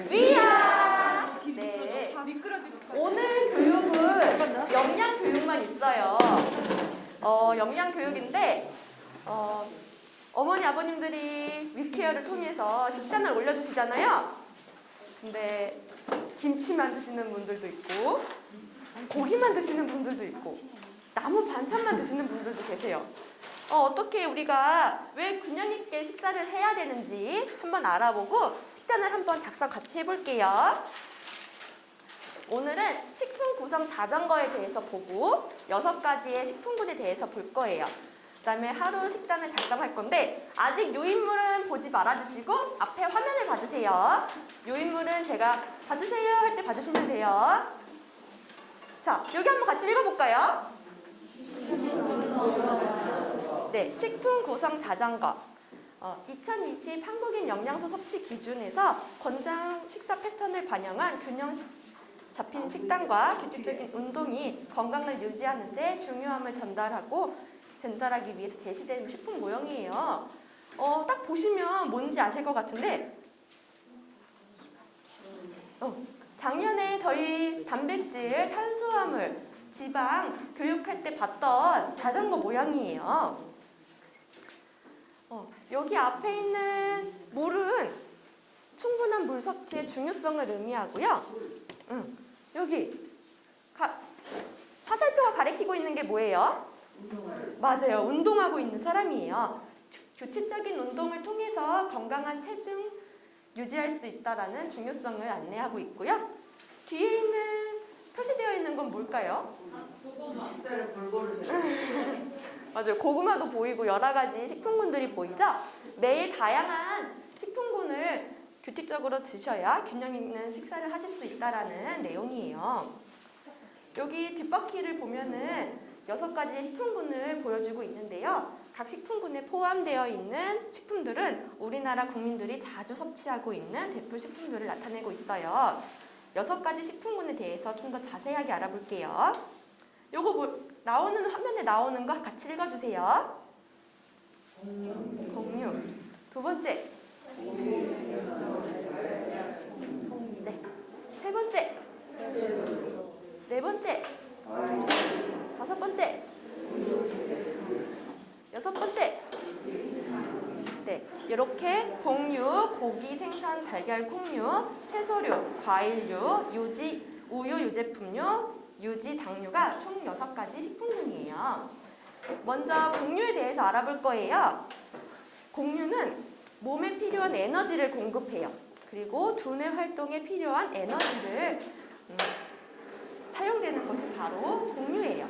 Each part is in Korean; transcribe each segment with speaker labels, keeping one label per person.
Speaker 1: 위아! 네. 오늘 교육은 영양 교육만 있어요. 영양 교육인데, 어머니, 아버님들이 위케어를 통해서 식단을 올려주시잖아요. 근데 김치만 드시는 분들도 있고, 고기만 드시는 분들도 있고, 나무 반찬만 드시는 분들도 계세요. 어떻게 우리가 왜 균형 있게 식사를 해야 되는지 한번 알아보고 식단을 한번 작성 같이 해볼게요. 오늘은 식품 구성 자전거에 대해서 보고 6가지의 식품군에 대해서 볼 거예요. 그 다음에 하루 식단을 작성할 건데 아직 요인물은 보지 말아주시고 앞에 화면을 봐주세요. 요인물은 제가 봐주세요 할 때 봐주시면 돼요. 자, 여기 한번 같이 읽어볼까요? 네, 식품 구성 자전거. 2020 한국인 영양소 섭취 기준에서 권장 식사 패턴을 반영한 균형 잡힌 식단과 규칙적인 운동이 건강을 유지하는 데 중요함을 전달하기 위해서 제시된 식품 모형이에요. 딱 보시면 뭔지 아실 것 같은데 작년에 저희 단백질, 탄수화물, 지방 교육할 때 봤던 자전거 모양이에요. 여기 앞에 있는 물은 충분한 물 섭취의 중요성을 의미하고요. 여기 화살표가 가리키고 있는 게 뭐예요? 맞아요. 운동하고 있는 사람이에요. 규칙적인 운동을 통해서 건강한 체중 유지할 수 있다는 중요성을 안내하고 있고요. 뒤에 있는 표시되어 있는 건 뭘까요?
Speaker 2: 고구마. 식사를 골고루 해.
Speaker 1: 맞아요. 고구마도 보이고 여러 가지 식품군들이 보이죠? 매일 다양한 식품군을 규칙적으로 드셔야 균형 있는 식사를 하실 수 있다는 내용이에요. 여기 뒷바퀴를 보면은 6가지의 식품군을 보여주고 있는데요. 각 식품군에 포함되어 있는 식품들은 우리나라 국민들이 자주 섭취하고 있는 대표 식품들을 나타내고 있어요. 6가지 식품군에 대해서 좀 더 자세하게 알아볼게요. 요거 나오는 화면에 나오는 거 같이 읽어주세요. 공유. 두 번째. 네. 세 번째. 네 번째. 다섯 번째. 여섯 번째. 네, 이렇게 곡류, 고기, 생선, 달걀, 콩류, 채소류, 과일류, 우유, 유제품류, 유지, 당류가 총 6가지 식품군이에요. 먼저 곡류에 대해서 알아볼 거예요. 곡류는 몸에 필요한 에너지를 공급해요. 그리고 두뇌 활동에 필요한 에너지를 사용되는 것이 바로 곡류예요.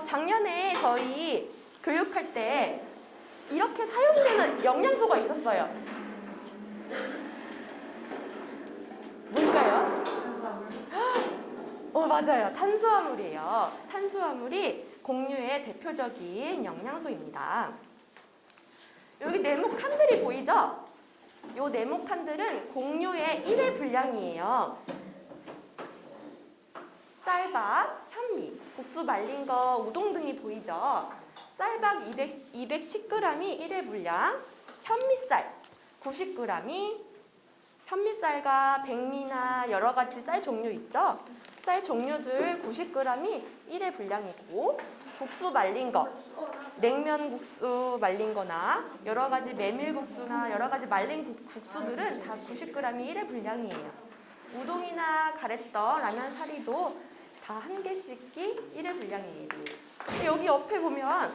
Speaker 1: 작년에 저희 교육할 때 이렇게 사용되는 영양소가 있었어요. 뭘까요? 맞아요. 탄수화물이에요. 탄수화물이 곡류의 대표적인 영양소입니다. 여기 네모칸들이 보이죠? 이 네모칸들은 곡류의 1회 분량이에요. 쌀밥, 현미, 국수 말린 거, 우동 등이 보이죠? 쌀밥 210g이 1회 분량, 현미쌀 90g이 현미쌀과 백미나 여러 가지 쌀 종류 있죠? 쌀 종류들 90g이 1회 분량이고 국수 말린 거, 냉면 국수 말린 거나 여러 가지 메밀국수나 여러 가지 말린 국수들은 다 90g이 1회 분량이에요. 우동이나 가래떡, 라면 사리도 다 1개씩이 1회 분량이에요. 여기 옆에 보면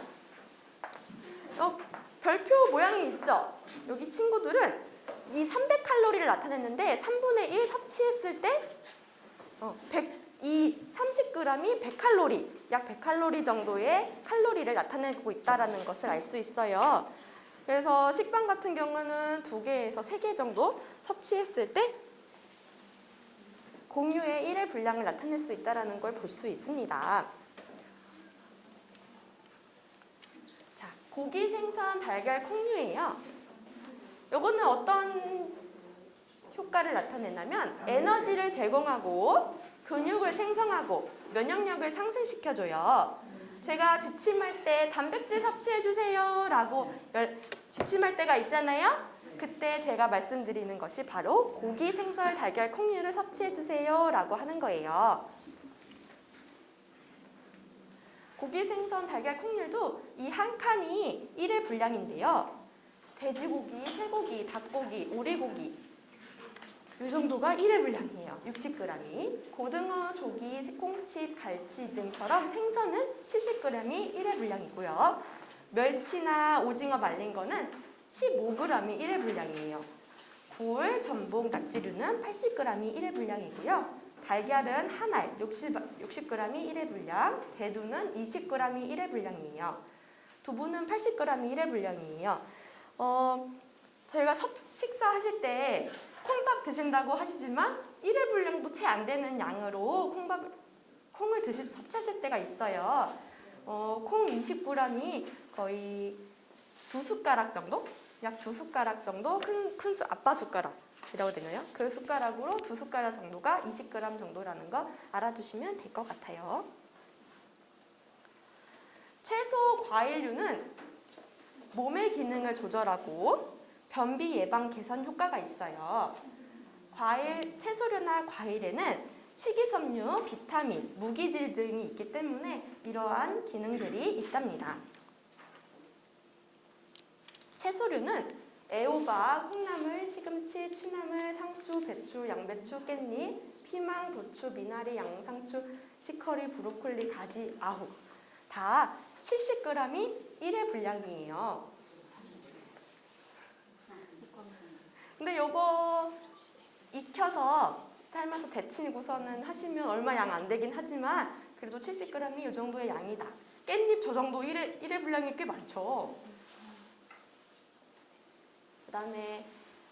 Speaker 1: 별표 모양이 있죠? 여기 친구들은 이 300칼로리를 나타냈는데 3분의 1 섭취했을 때 이 30g이 100칼로리, 약 100칼로리 정도의 칼로리를 나타내고 있다는 것을 알 수 있어요. 그래서 식빵 같은 경우는 2개에서 3개 정도 섭취했을 때 곡류의 1회 분량을 나타낼 수 있다는 걸 볼 수 있습니다. 자, 고기, 생선, 달걀, 콩류예요. 요거는 어떤 효과를 나타내냐면 에너지를 제공하고 근육을 생성하고 면역력을 상승시켜줘요. 제가 지침할 때 단백질 섭취해주세요 라고 지침할 때가 있잖아요. 그때 제가 말씀드리는 것이 바로 고기, 생선, 달걀, 콩류를 섭취해 주세요라고 하는 거예요. 고기, 생선, 달걀, 콩류도 이 한 칸이 1회 분량인데요. 돼지고기, 쇠고기, 닭고기, 오리고기 이 정도가 1회 분량이에요. 60g이. 고등어, 조기, 꽁치, 갈치 등처럼 생선은 70g이 1회 분량이고요. 멸치나 오징어 말린 거는 15g이 1회 분량이에요. 굴, 전복, 낙지류는 80g이 1회 분량이고요. 달걀은 한 알 60g이 1회 분량, 대두는 20g이 1회 분량이에요. 두부는 80g이 1회 분량이에요. 저희가 식사하실 때 콩밥 드신다고 하시지만 1회 분량도 채 안 되는 양으로 콩을 섭취하실 때가 있어요. 콩 20g이 거의 2숟가락 정도? 약 2숟가락 정도? 큰 아빠 숟가락이라고 되나요? 그 숟가락으로 2숟가락 정도가 20g 정도라는 거 알아두시면 될 것 같아요. 채소, 과일류는 몸의 기능을 조절하고 변비 예방 개선 효과가 있어요. 채소류나 과일에는 식이섬유, 비타민, 무기질 등이 있기 때문에 이러한 기능들이 있답니다. 채소류는 애호박, 콩나물, 시금치, 취나물, 상추, 배추, 양배추, 깻잎, 피망, 부추, 미나리, 양상추, 치커리, 브로콜리, 가지, 아욱 다 70g이 1회 분량이에요. 근데 요거 익혀서 삶아서 데치고서는 하시면 얼마 양 안 되긴 하지만 그래도 70g이 이 정도의 양이다. 깻잎 저 정도 1회 분량이 꽤 많죠. 그 다음에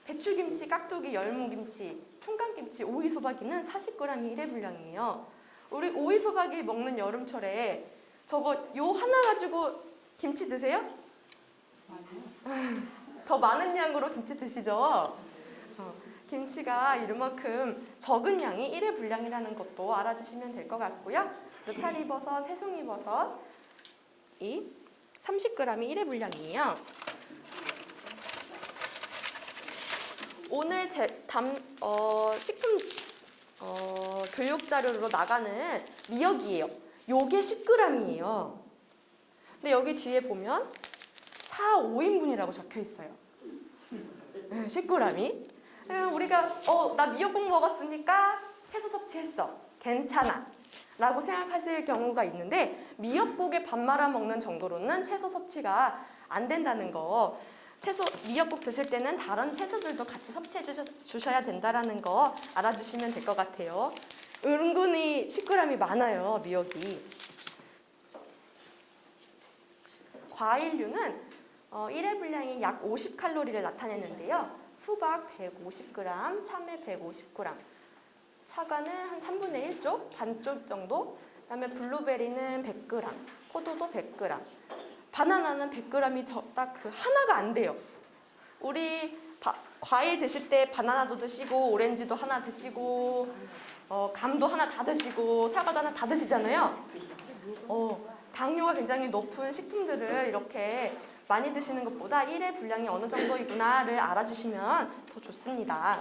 Speaker 1: 배추김치, 깍두기, 열무김치, 총각김치, 오이소박이는 40g이 1회 분량이에요. 우리 오이소박이 먹는 여름철에 저거 요 하나 가지고 김치 드세요? 더 많은 양으로 김치 드시죠? 김치가 이만큼 적은 양이 1회 분량이라는 것도 알아주시면 될 것 같고요. 느타리버섯, 새송이버섯 이 30g이 1회 분량이에요. 오늘 식품 교육 자료로 나가는 미역이에요. 요게 10g이에요. 근데 여기 뒤에 보면 4, 5인분이라고 적혀 있어요. 10g이. 우리가 나 미역국 먹었으니까 채소 섭취했어. 괜찮아. 라고 생각하실 경우가 있는데 미역국에 밥 말아 먹는 정도로는 채소 섭취가 안 된다는 거. 미역국 드실 때는 다른 채소들도 같이 섭취해 주셔야 된다는 거 알아두시면 될 것 같아요. 은근히 10g이 많아요, 미역이. 과일류는 1회 분량이 약 50칼로리를 나타내는데요. 수박 150g, 참외 150g, 사과는 한 3분의 1쪽, 반쪽 정도, 그다음에 블루베리는 100g, 포도도 100g, 바나나는 100g이 딱 그 하나가 안 돼요. 우리 과일 드실 때 바나나도 드시고 오렌지도 하나 드시고 감도 하나 다 드시고 사과도 하나 다 드시잖아요. 당류가 굉장히 높은 식품들을 이렇게 많이 드시는 것보다 1회 분량이 어느 정도이구나를 알아주시면 더 좋습니다.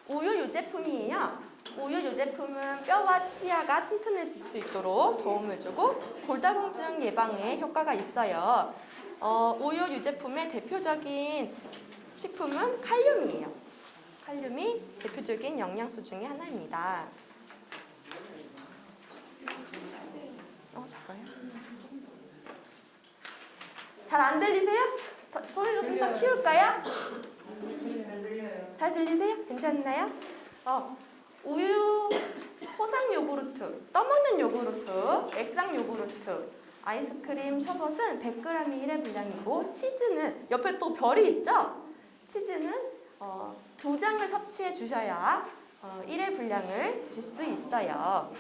Speaker 1: 우유 유제품이에요. 우유 유제품은 뼈와 치아가 튼튼해질 수 있도록 도움을 주고 골다공증 예방에 효과가 있어요. 우유 유제품의 대표적인 식품은 칼륨이에요. 칼륨이 대표적인 영양소 중에 하나입니다. 작아요? 잘 안 들리세요? 소리를 좀 더 키울까요? 잘 들리세요? 괜찮나요? 우유, 포상 요구르트, 떠먹는 요구르트, 액상 요구르트, 아이스크림, 셔벗은 100g이 1회 분량이고 치즈는 옆에 또 별이 있죠? 치즈는 2장을 섭취해 주셔야 1회 분량을 드실 수 있어요.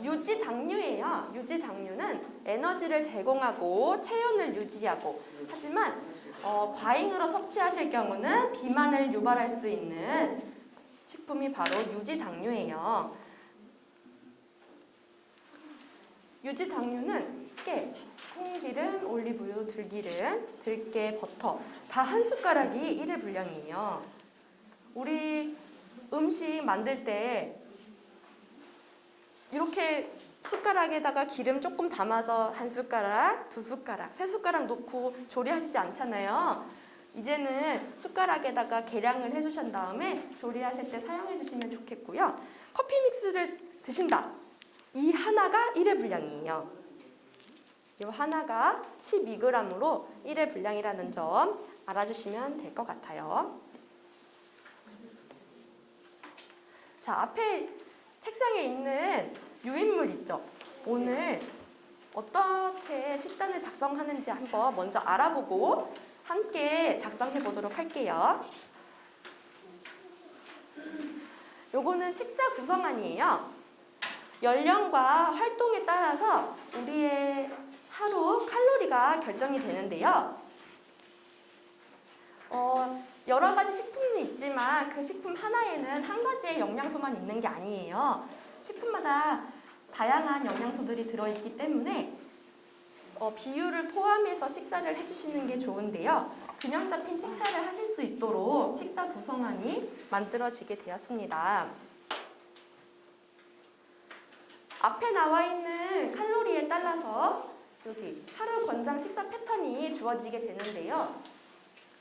Speaker 1: 유지당류예요. 유지당류는 에너지를 제공하고 체온을 유지하고 하지만 과잉으로 섭취하실 경우는 비만을 유발할 수 있는 식품이 바로 유지당류예요. 유지 당류는 깨, 콩기름, 올리브유, 들기름, 들깨, 버터 다 한 숟가락이 1회 분량이에요. 우리 음식 만들 때 이렇게 숟가락에다가 기름 조금 담아서 한 숟가락, 두 숟가락, 세 숟가락 놓고 조리하시지 않잖아요. 이제는 숟가락에다가 계량을 해주신 다음에 조리하실 때 사용해 주시면 좋겠고요. 커피 믹스를 드신다. 이 하나가 1회 분량이에요. 이 하나가 12g으로 1회 분량이라는 점 알아주시면 될 것 같아요. 자, 앞에 책상에 있는 유인물 있죠? 오늘 어떻게 식단을 작성하는지 한번 먼저 알아보고 함께 작성해 보도록 할게요. 요거는 식사 구성안이에요. 연령과 활동에 따라서 우리의 하루 칼로리가 결정이 되는데요. 여러 가지 식품이 있지만 그 식품 하나에는 한 가지의 영양소만 있는 게 아니에요. 식품마다 다양한 영양소들이 들어있기 때문에 비율을 포함해서 식사를 해주시는 게 좋은데요. 균형 잡힌 식사를 하실 수 있도록 식사 구성안이 만들어지게 되었습니다. 앞에 나와 있는 칼로리에 따라서 여기 하루 권장 식사 패턴이 주어지게 되는데요.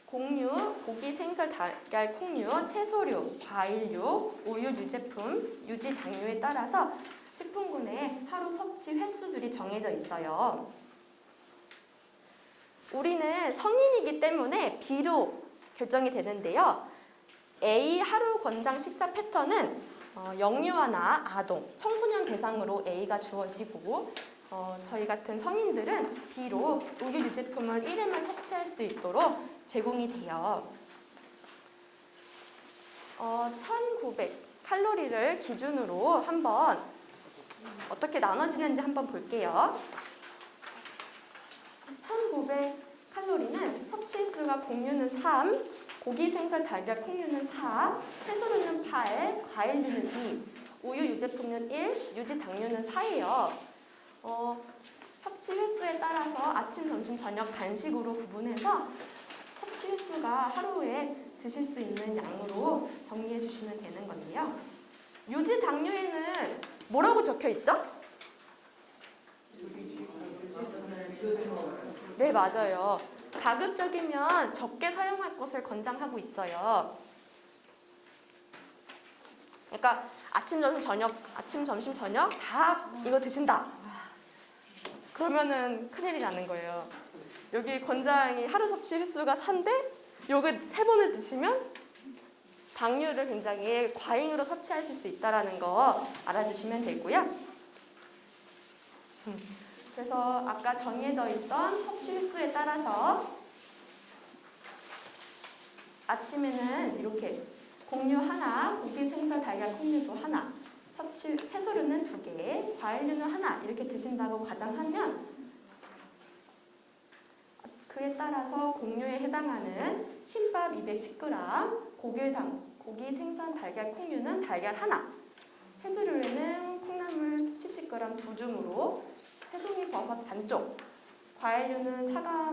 Speaker 1: 곡류, 고기, 생선, 달걀, 콩류, 채소류, 과일류, 우유, 유제품, 유지 당류에 따라서 식품군의 하루 섭취 횟수들이 정해져 있어요. 우리는 성인이기 때문에 B로 결정이 되는데요. A 하루 권장 식사 패턴은 영유아나 아동, 청소년 대상으로 A가 주어지고 저희 같은 성인들은 B로 우유 유제품을 1회만 섭취할 수 있도록 제공이 돼요. 1900 칼로리를 기준으로 한번 어떻게 나눠지는지 한번 볼게요. 1900 칼로리는 섭취 횟수가 곡류는 3, 고기, 생선, 달걀, 콩류는 4, 채소류는 8, 과일류는 2, 우유 유제품은 1, 유지 당류는 4예요. 섭취 횟수에 따라서 아침, 점심, 저녁 간식으로 구분해서 섭취 횟수가 하루에 드실 수 있는 양으로 정리해 주시면 되는 건데요. 유지 당류에는 뭐라고 적혀 있죠? 네, 맞아요. 가급적이면 적게 사용할 것을 권장하고 있어요. 그러니까 아침, 점심, 저녁 다 이거 드신다. 그러면은 큰일이 나는 거예요. 여기 권장이 하루 섭취 횟수가 4인데 요거 3번을 드시면 당류를 굉장히 과잉으로 섭취하실 수 있다는 거 알아주시면 되고요. 그래서 아까 정해져 있던 섭취 횟수에 따라서 아침에는 이렇게 곡류 하나, 고기, 생선, 달걀, 콩류도 하나, 채소류는 2개, 과일류는 하나 이렇게 드신다고 가정하면 그에 따라서 곡류에 해당하는 흰밥 210g, 고기, 생선, 달걀, 콩류는 달걀 하나, 채소류에는 콩나물 70g 2줌으로 새송이 버섯 반쪽, 과일류는 사과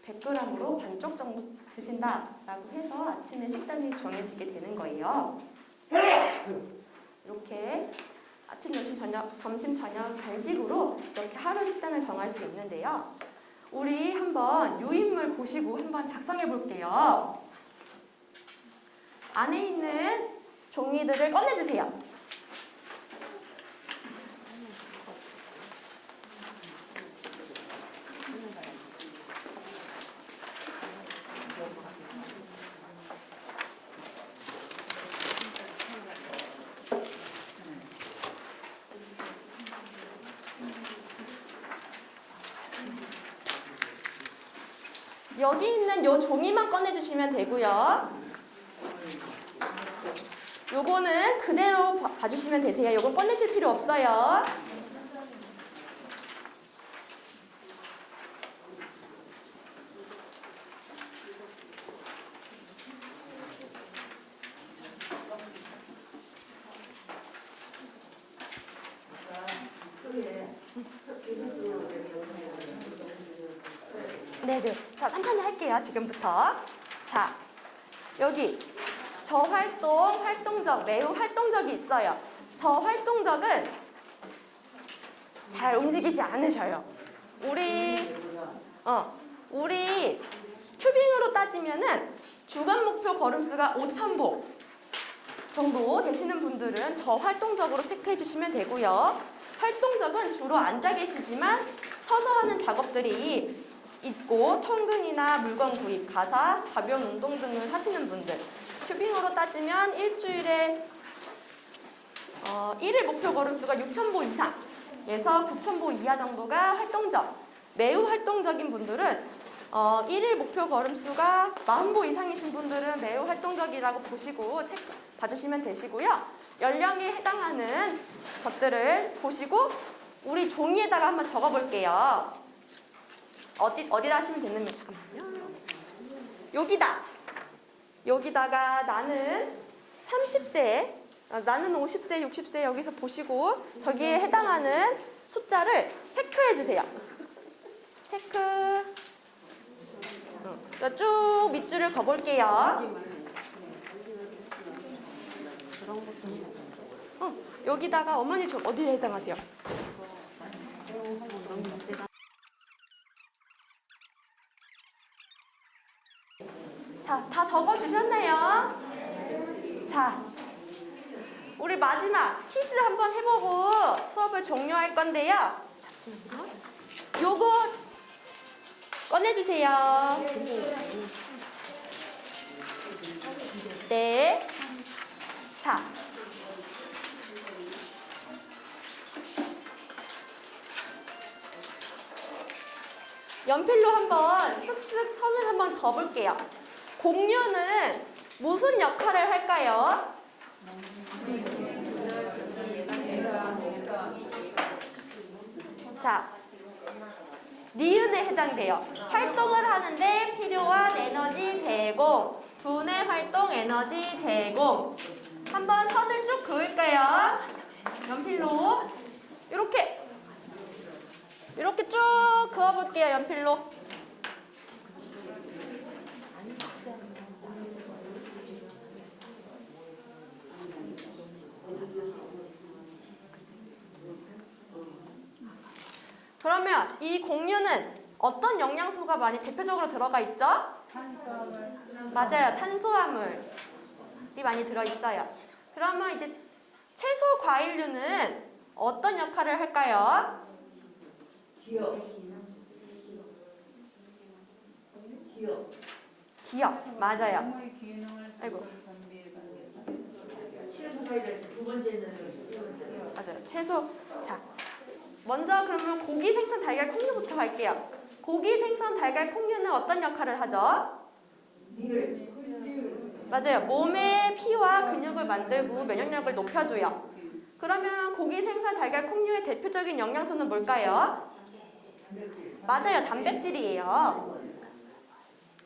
Speaker 1: 100g으로 반쪽 정도 드신다라고 해서 아침에 식단이 정해지게 되는 거예요. 이렇게 아침, 점심, 저녁 간식으로 이렇게 하루 식단을 정할 수 있는데요. 우리 한번 유인물 보시고 한번 작성해 볼게요. 안에 있는 종이들을 꺼내주세요. 여기 있는 요 종이만 꺼내주시면 되고요. 요거는 그대로 봐주시면 되세요. 요건 꺼내실 필요 없어요. 네네. 자, 천천히 할게요. 지금부터. 자, 여기 저 활동적, 매우 활동적이 있어요. 저 활동적은 잘 움직이지 않으셔요. 우리 큐빙으로 따지면은 주간 목표 걸음수가 5,000보 정도 되시는 분들은 저 활동적으로 체크해 주시면 되고요. 활동적은 주로 앉아 계시지만 서서 하는 작업들이 있고 통근이나 물건 구입, 가사, 가벼운 운동 등을 하시는 분들. 큐빙으로 따지면 일주일에 1일 목표 걸음수가 6,000보 이상에서 9,000보 이하 정도가 활동적. 매우 활동적인 분들은 1일 목표 걸음수가 40보 이상이신 분들은 매우 활동적이라고 보시고 봐주시면 되시고요. 연령에 해당하는 것들을 보시고 우리 종이에다가 한번 적어볼게요. 어디다 하시면 되는, 잠깐만요. 여기다가 나는 30세, 나는 50세, 60세 여기서 보시고 저기에 해당하는 숫자를 체크해 주세요. 체크. 쭉 밑줄을 그어볼게요. 여기다가 어머니 저 어디에 해당하세요? 자, 다 적어주셨나요? 자, 우리 마지막 퀴즈 한번 해보고 수업을 종료할 건데요. 잠시만요. 요거 꺼내주세요. 네. 자. 연필로 한번 쓱쓱 선을 한번 그어볼게요. 공유는 무슨 역할을 할까요? 자, 니은에 해당돼요. 활동을 하는데 필요한 에너지 제공. 두뇌 활동 에너지 제공. 한번 선을 쭉 그을까요? 연필로 이렇게 쭉 그어볼게요. 연필로. 그러면 이 공유는 어떤 영양소가 많이 대표적으로 들어가 있죠?
Speaker 2: 탄수화물.
Speaker 1: 맞아요. 탄수화물이 많이 들어있어요. 그러면 이제 채소 과일류는 어떤 역할을 할까요? 기억. 맞아요.
Speaker 2: 몸의 기능을
Speaker 1: 아이고.
Speaker 2: 두 번째는
Speaker 1: 맞아요. 채소. 자, 먼저 그러면 고기, 생선, 달걀, 콩류부터 갈게요. 고기, 생선, 달걀, 콩류는 어떤 역할을 하죠? 맞아요. 몸의 피와 근육을 만들고 면역력을 높여줘요. 그러면 고기, 생선, 달걀, 콩류의 대표적인 영양소는 뭘까요? 맞아요. 단백질이에요.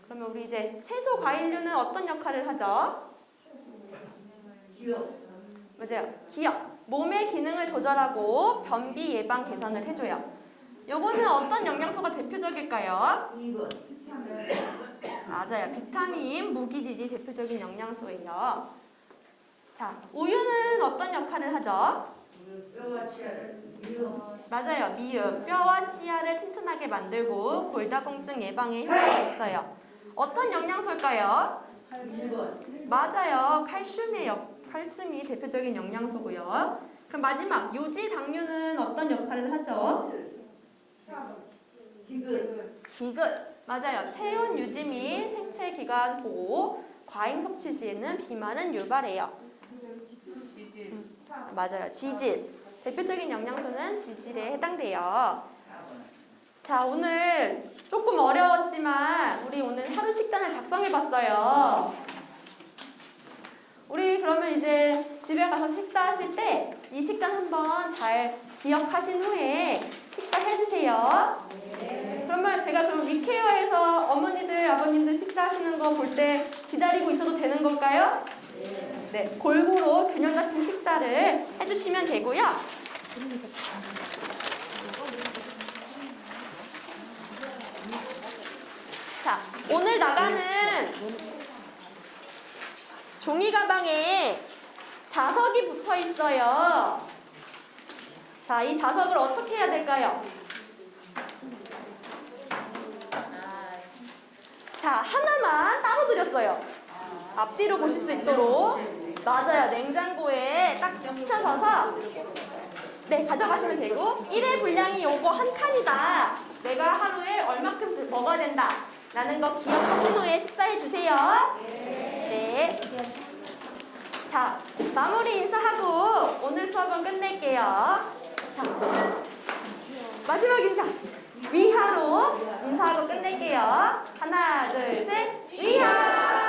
Speaker 1: 그러면 우리 이제 채소, 과일류는 어떤 역할을 하죠? 맞아요. 기억. 몸의 기능을 조절하고 변비 예방 개선을 해줘요. 요거는 어떤 영양소가 대표적일까요? 맞아요. 비타민, 무기질이 대표적인 영양소예요. 자, 우유는 어떤 역할을 하죠? 맞아요. 미음. 뼈와 치아를 튼튼하게 만들고 골다공증 예방에 효과가 있어요. 어떤 영양소일까요? 맞아요. 칼슘이 대표적인 영양소고요. 그럼 마지막 유지 당류는 어떤 역할을 하죠? 비근. 맞아요. 체온 유지 및 생체 기관 보호, 과잉 섭취 시에는 비만은 유발해요. 맞아요. 지질. 대표적인 영양소는 지질에 해당돼요. 자, 오늘 조금 어려웠지만 우리 오늘 하루 식단을 작성해봤어요. 우리 그러면 이제 집에 가서 식사하실 때 이 식단 한번 잘 기억하신 후에 식사해주세요. 그러면 제가 그럼 위케어에서 어머니들, 아버님들 식사하시는 거 볼 때 기다리고 있어도 되는 걸까요? 네, 골고루 균형 잡힌 식사를 해주시면 되고요. 자, 오늘 나가는 종이 가방에 자석이 붙어 있어요. 자, 이 자석을 어떻게 해야 될까요? 자, 하나만 따로 드렸어요. 앞뒤로 보실 수 있도록. 맞아요. 냉장고에 딱 붙여서서 네, 가져가시면 되고 1회 분량이 요거 한 칸이다. 내가 하루에 얼마큼 먹어야 된다. 라는 거 기억하신 후에 식사해 주세요. 네. 자, 마무리 인사하고 오늘 수업은 끝낼게요. 자, 마지막 인사. 위하로 인사하고 끝낼게요. 하나, 둘, 셋. 위하!